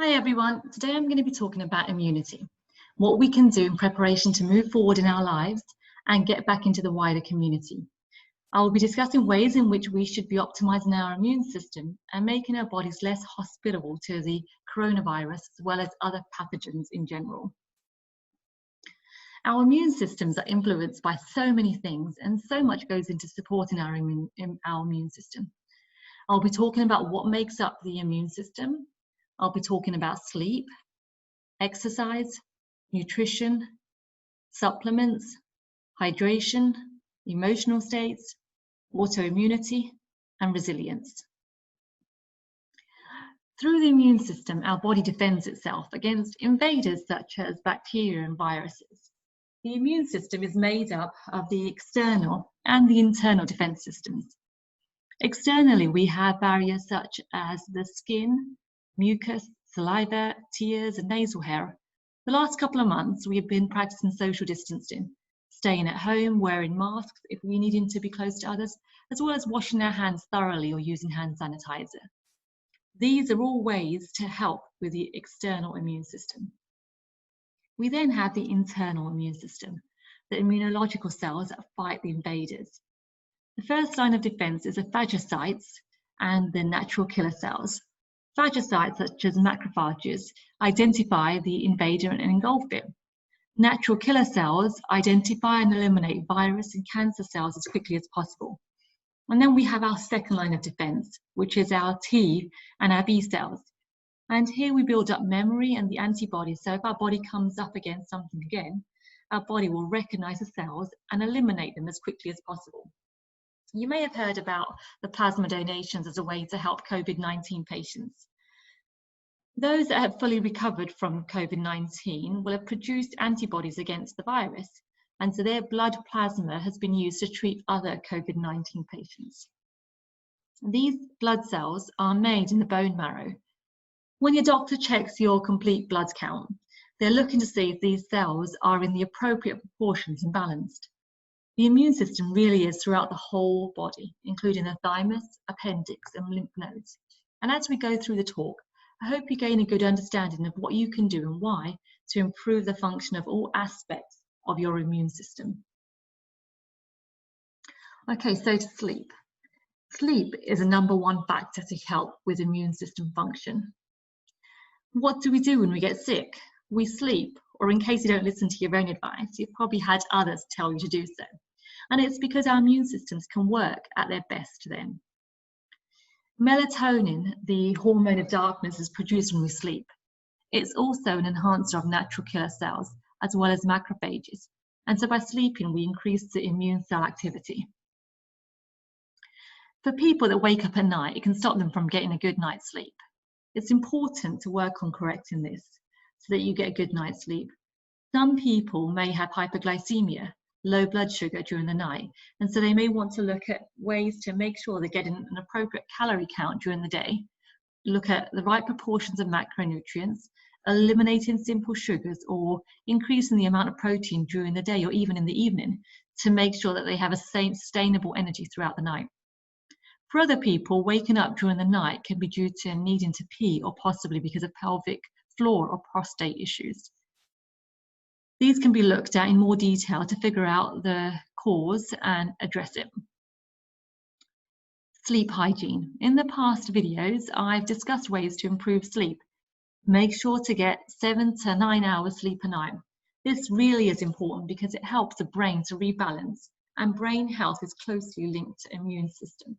Hi everyone, today I'm going to be talking about immunity, what we can do in preparation to move forward in our lives and get back into the wider community. I will be discussing ways in which we should be optimizing our immune system and making our bodies less hospitable to the coronavirus as well as other pathogens in general. Our immune systems are influenced by so many things and so much goes into supporting our immune system. I'll be talking about what makes up the immune system. I'll be talking about sleep, exercise, nutrition, supplements, hydration, emotional states, autoimmunity, and resilience. Through the immune system, our body defends itself against invaders such as bacteria and viruses. The immune system is made up of the external and the internal defense systems. Externally, we have barriers such as the skin, mucus, saliva, tears, and nasal hair. The last couple of months, we have been practicing social distancing, staying at home, wearing masks if we needing to be close to others, as well as washing our hands thoroughly or using hand sanitizer. These are all ways to help with the external immune system. We then have the internal immune system, the immunological cells that fight the invaders. The first line of defense is the phagocytes and the natural killer cells. Phagocytes, such as macrophages, identify the invader and engulf it. Natural killer cells identify and eliminate virus and cancer cells as quickly as possible. And then we have our second line of defense, which is our T and our B cells. And here we build up memory and the antibodies. So if our body comes up against something again, our body will recognize the cells and eliminate them as quickly as possible. You may have heard about the plasma donations as a way to help COVID-19 patients. Those that have fully recovered from COVID-19 will have produced antibodies against the virus, and so their blood plasma has been used to treat other COVID-19 patients. These blood cells are made in the bone marrow. When your doctor checks your complete blood count, they're looking to see if these cells are in the appropriate proportions and balanced. The immune system really is throughout the whole body, including the thymus, appendix, and lymph nodes. And as we go through the talk, I hope you gain a good understanding of what you can do and why to improve the function of all aspects of your immune system. Okay, so to sleep. Sleep is a #1 factor to help with immune system function. What do we do when we get sick? We sleep, or in case you don't listen to your own advice, you've probably had others tell you to do so. And it's because our immune systems can work at their best then. Melatonin, the hormone of darkness, is produced when we sleep. It's also an enhancer of natural killer cells, as well as macrophages. And so by sleeping, we increase the immune cell activity. For people that wake up at night, it can stop them from getting a good night's sleep. It's important to work on correcting this so that you get a good night's sleep. Some people may have hyperglycemia, low blood sugar during the night, and so they may want to look at ways to make sure they're getting an appropriate calorie count during the day, look at the right proportions of macronutrients, eliminating simple sugars, or increasing the amount of protein during the day or even in the evening to make sure that they have a sustainable energy throughout the night. For other people, waking up during the night can be due to needing to pee or possibly because of pelvic floor or prostate issues. These can be looked at in more detail to figure out the cause and address it. Sleep hygiene. In the past videos, I've discussed ways to improve sleep. Make sure to get 7 to 9 hours sleep a night. This really is important because it helps the brain to rebalance, and brain health is closely linked to immune system.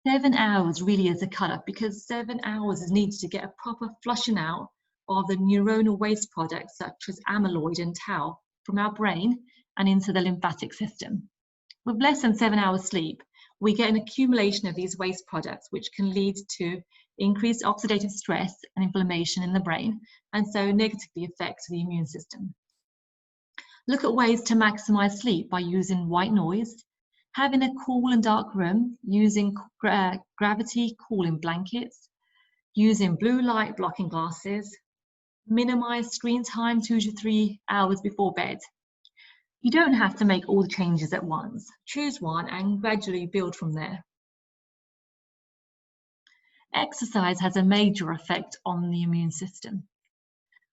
7 hours really is a cutoff because 7 hours is needed to get a proper flushing out of the neuronal waste products such as amyloid and tau from our brain and into the lymphatic system. With less than 7 hours sleep, we get an accumulation of these waste products, which can lead to increased oxidative stress and inflammation in the brain, and so negatively affect the immune system. Look at ways to maximize sleep by using white noise, having a cool and dark room, using gravity cooling blankets, using blue light blocking glasses, minimize screen time 2 to 3 hours before bed. You don't have to make all the changes at once. Choose one and gradually build from there. Exercise has a major effect on the immune system.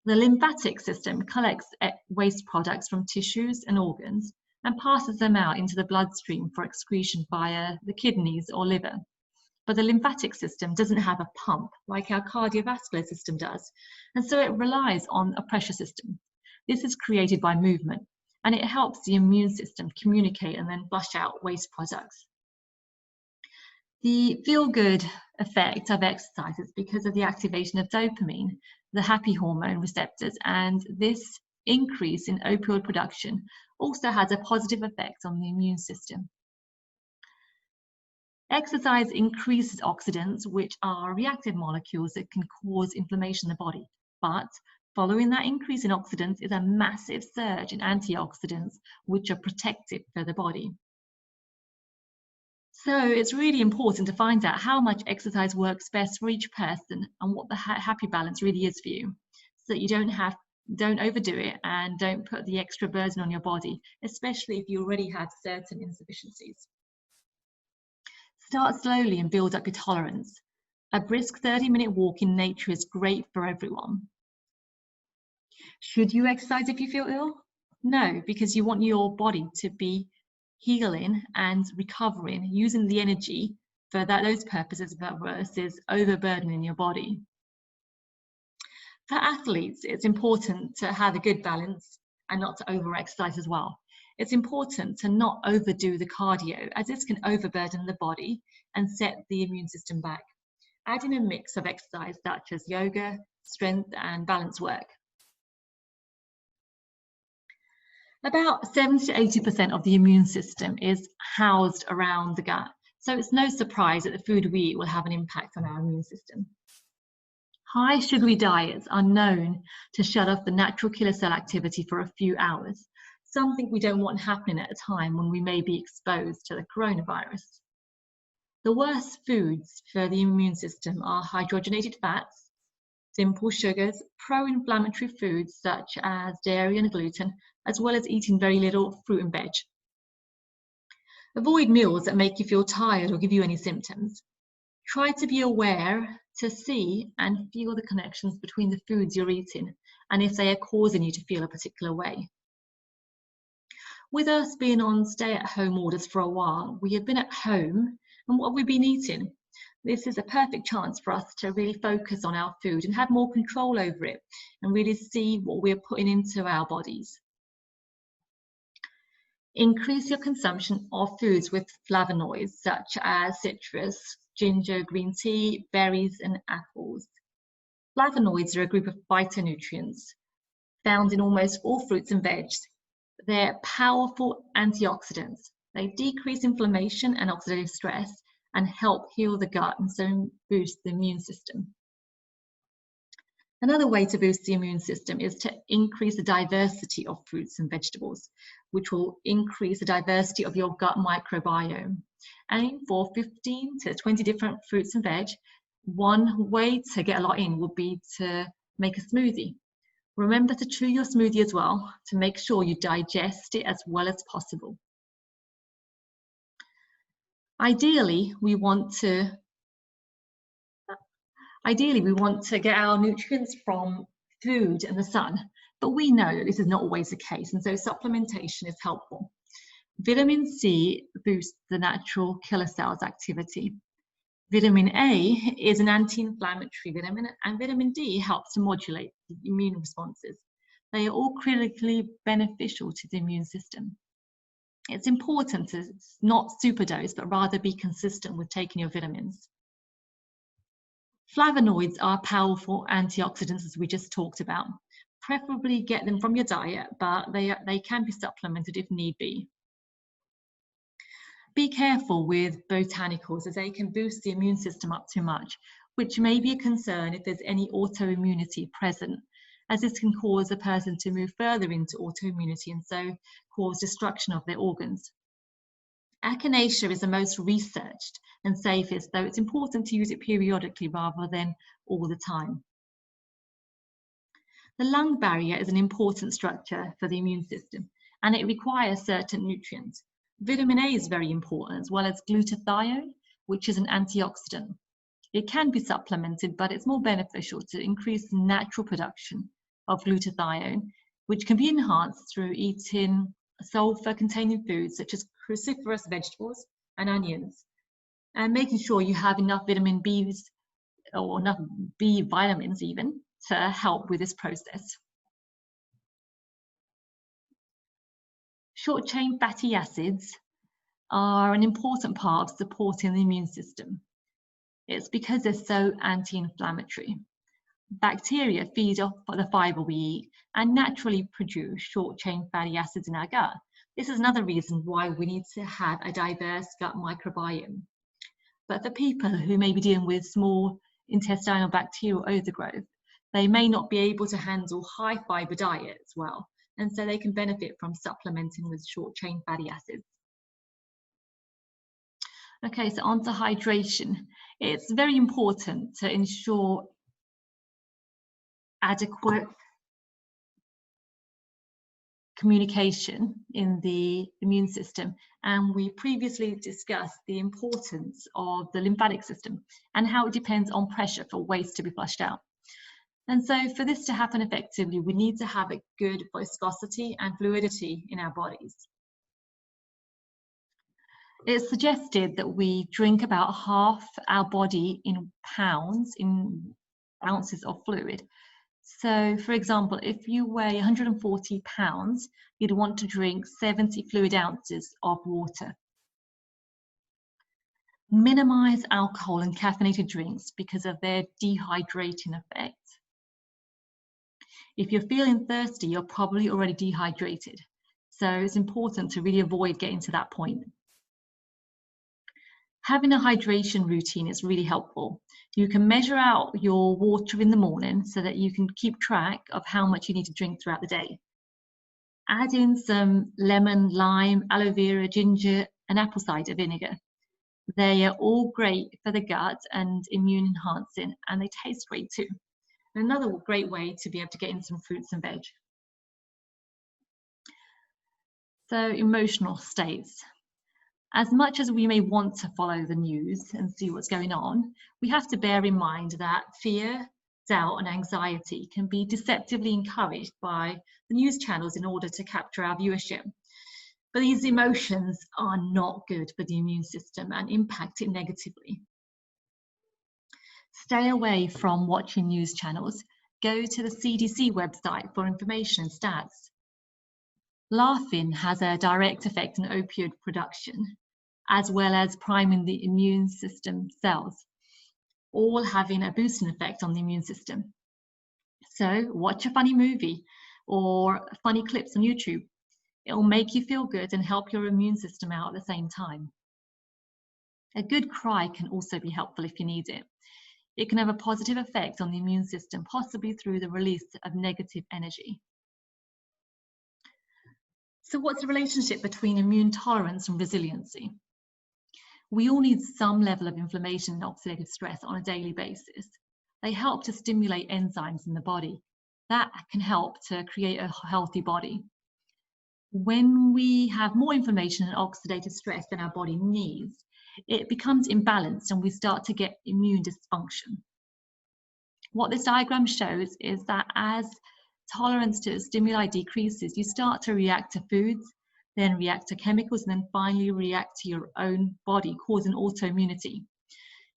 The lymphatic system collects waste products from tissues and organs and passes them out into the bloodstream for excretion via the kidneys or liver. But the lymphatic system doesn't have a pump like our cardiovascular system does, and so it relies on a pressure system. This is created by movement, and it helps the immune system communicate and then flush out waste products. The feel-good effect of exercise is because of the activation of dopamine, the happy hormone receptors, and this increase in opioid production also has a positive effect on the immune system. Exercise increases oxidants, which are reactive molecules that can cause inflammation in the body. But following that increase in oxidants is a massive surge in antioxidants, which are protective for the body. So it's really important to find out how much exercise works best for each person and what the happy balance really is for you, so that you don't overdo it and don't put the extra burden on your body, especially if you already have certain insufficiencies. Start slowly and build up your tolerance. A brisk 30-minute walk in nature is great for everyone. Should you exercise if you feel ill? No, because you want your body to be healing and recovering, using the energy for those purposes versus overburdening your body. For athletes, it's important to have a good balance and not to over-exercise as well. It's important to not overdo the cardio, as this can overburden the body and set the immune system back. Adding a mix of exercise such as yoga, strength and balance work. About 70 to 80% of the immune system is housed around the gut, so it's no surprise that the food we eat will have an impact on our immune system. High sugary diets are known to shut off the natural killer cell activity for a few hours, something we don't want happening at a time when we may be exposed to the coronavirus. The worst foods for the immune system are hydrogenated fats, simple sugars, pro-inflammatory foods such as dairy and gluten, as well as eating very little fruit and veg. Avoid meals that make you feel tired or give you any symptoms. Try to be aware to see and feel the connections between the foods you're eating and if they are causing you to feel a particular way. With us being on stay-at-home orders for a while, we have been at home, and what have we been eating? This is a perfect chance for us to really focus on our food and have more control over it and really see what we're putting into our bodies. Increase your consumption of foods with flavonoids such as citrus, ginger, green tea, berries and apples. Flavonoids are a group of phytonutrients found in almost all fruits and veg. They're powerful antioxidants. They decrease inflammation and oxidative stress and help heal the gut and so boost the immune system. Another way to boost the immune system is to increase the diversity of fruits and vegetables, which will increase the diversity of your gut microbiome. Aim for 15 to 20 different fruits and veg. One way to get a lot in would be to make a smoothie. Remember to chew your smoothie as well to make sure you digest it as well as possible. Ideally, we want to get our nutrients from food and the sun, but we know that this is not always the case, and so supplementation is helpful. Vitamin C boosts the natural killer cells activity. Vitamin A is an anti-inflammatory vitamin, and vitamin D helps to modulate the immune responses. They are all critically beneficial to the immune system. It's important to not superdose, but rather be consistent with taking your vitamins. Flavonoids are powerful antioxidants, as we just talked about. Preferably get them from your diet, but they can be supplemented if need be. Be careful with botanicals, as they can boost the immune system up too much, which may be a concern if there's any autoimmunity present, as this can cause a person to move further into autoimmunity and so cause destruction of their organs. Echinacea is the most researched and safest, though it's important to use it periodically rather than all the time. The lung barrier is an important structure for the immune system, and it requires certain nutrients. Vitamin A is very important, as well as glutathione, which is an antioxidant. It can be supplemented, but it's more beneficial to increase the natural production of glutathione, which can be enhanced through eating sulfur-containing foods such as cruciferous vegetables and onions, and making sure you have enough vitamin Bs or enough B vitamins even to help with this process. Short-chain fatty acids are an important part of supporting the immune system. It's because they're so anti-inflammatory. Bacteria feed off the fiber we eat and naturally produce short-chain fatty acids in our gut. This is another reason why we need to have a diverse gut microbiome. But for people who may be dealing with small intestinal bacterial overgrowth, they may not be able to handle high fiber diets well, and so they can benefit from supplementing with short-chain fatty acids. Okay, so on to hydration. It's very important to ensure adequate communication in the immune system, and we previously discussed the importance of the lymphatic system and how it depends on pressure for waste to be flushed out. And so for this to happen effectively, we need to have a good viscosity and fluidity in our bodies. It's suggested that we drink about half our body in pounds, in ounces of fluid. So, for example, if you weigh 140 pounds, you'd want to drink 70 fluid ounces of water. Minimize alcohol and caffeinated drinks because of their dehydrating effect. If you're feeling thirsty, you're probably already dehydrated. So it's important to really avoid getting to that point. Having a hydration routine is really helpful. You can measure out your water in the morning so that you can keep track of how much you need to drink throughout the day. Add in some lemon, lime, aloe vera, ginger, and apple cider vinegar. They are all great for the gut and immune enhancing, and they taste great too. Another great way to be able to get in some fruits and veg. So, emotional states. As much as we may want to follow the news and see what's going on, we have to bear in mind that fear, doubt, and anxiety can be deceptively encouraged by the news channels in order to capture our viewership. But these emotions are not good for the immune system and impact it negatively. Stay away from watching news channels. Go to the CDC website for information and stats. Laughing has a direct effect on opioid production, as well as priming the immune system cells, all having a boosting effect on the immune system. So watch a funny movie or funny clips on YouTube. It will make you feel good and help your immune system out at the same time. A good cry can also be helpful if you need it. It can have a positive effect on the immune system, possibly through the release of negative energy. So what's the relationship between immune tolerance and resiliency? We all need some level of inflammation and oxidative stress on a daily basis. They help to stimulate enzymes in the body. That can help to create a healthy body. When we have more inflammation and oxidative stress than our body needs, it becomes imbalanced and we start to get immune dysfunction. What this diagram shows is that as tolerance to stimuli decreases, you start to react to foods, then react to chemicals, and then finally react to your own body, causing autoimmunity.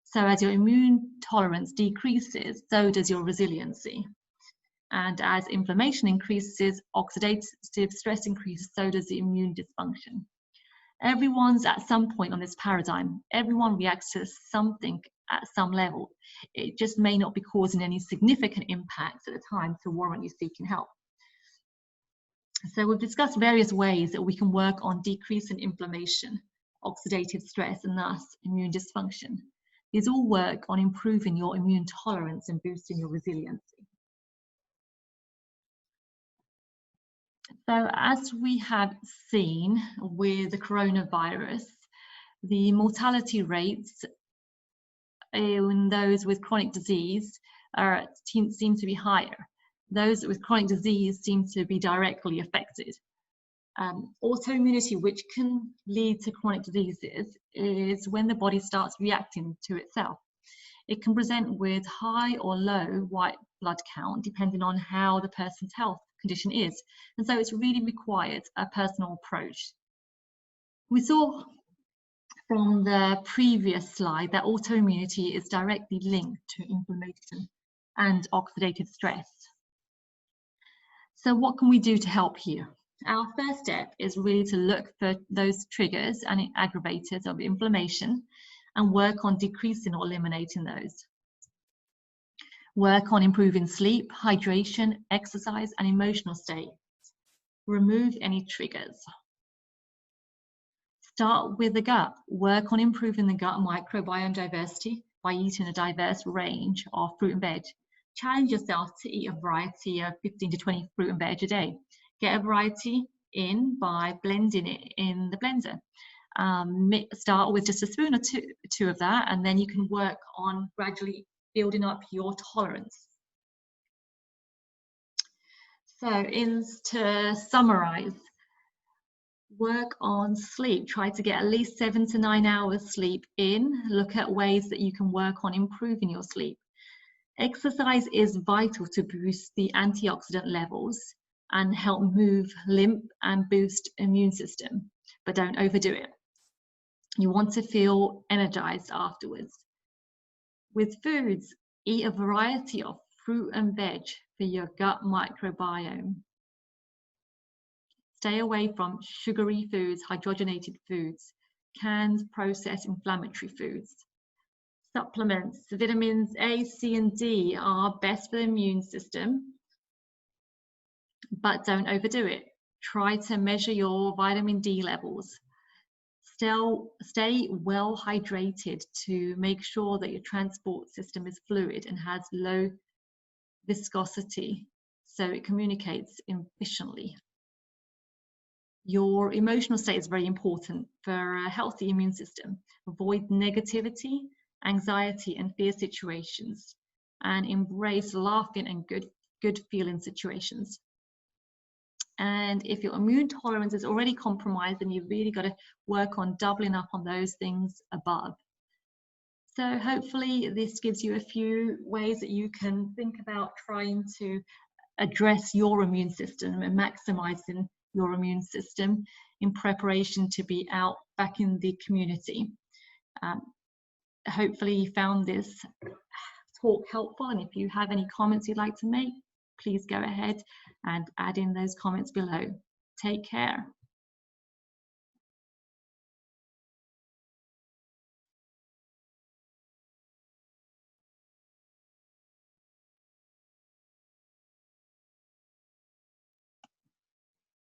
So as your immune tolerance decreases, so does your resiliency. And as inflammation increases, oxidative stress increases, so does the immune dysfunction. Everyone's at some point on this paradigm. Everyone reacts to something at some level. It just may not be causing any significant impacts at the time to warrant you seeking help. So we've discussed various ways that we can work on decreasing inflammation, oxidative stress, and thus immune dysfunction. These all work on improving your immune tolerance and boosting your resiliency. So as we have seen with the coronavirus, the mortality rates in those with chronic disease seem to be higher. Those with chronic disease seem to be directly affected. Autoimmunity, which can lead to chronic diseases, is when the body starts reacting to itself. It can present with high or low white blood count, depending on how the person's health condition is. And so it's really required a personal approach. We saw from the previous slide that autoimmunity is directly linked to inflammation and oxidative stress. So what can we do to help here? Our first step is really to look for those triggers and aggravators of inflammation and work on decreasing or eliminating those. Work on improving sleep, hydration, exercise, and emotional state. Remove any triggers. Start with the gut. Work on improving the gut microbiome diversity by eating a diverse range of fruit and veg. Challenge yourself to eat a variety of 15 to 20 fruit and veg a day. Get a variety in by blending it in the blender. Start with just a spoon or two of that, and then you can work on gradually building up your tolerance. So to summarize, work on sleep. Try to get at least 7 to 9 hours sleep in. Look at ways that you can work on improving your sleep. Exercise is vital to boost the antioxidant levels and help move lymph and boost immune system, but don't overdo it. You want to feel energized afterwards. With foods, eat a variety of fruit and veg for your gut microbiome. Stay away from sugary foods, hydrogenated foods, canned processed inflammatory foods. Supplements, vitamins A, C, and D are best for the immune system, but don't overdo it. Try to measure your vitamin D levels. Stay well hydrated to make sure that your transport system is fluid and has low viscosity so it communicates efficiently. Your emotional state is very important for a healthy immune system. Avoid negativity, anxiety, and fear situations, and embrace laughing and good feeling situations. And if your immune tolerance is already compromised, then you've really got to work on doubling up on those things above. So hopefully this gives you a few ways that you can think about trying to address your immune system and maximizing your immune system in preparation to be out back in the community. Hopefully you found this talk helpful, and if you have any comments you'd like to make, please go ahead and add in those comments below. Take care.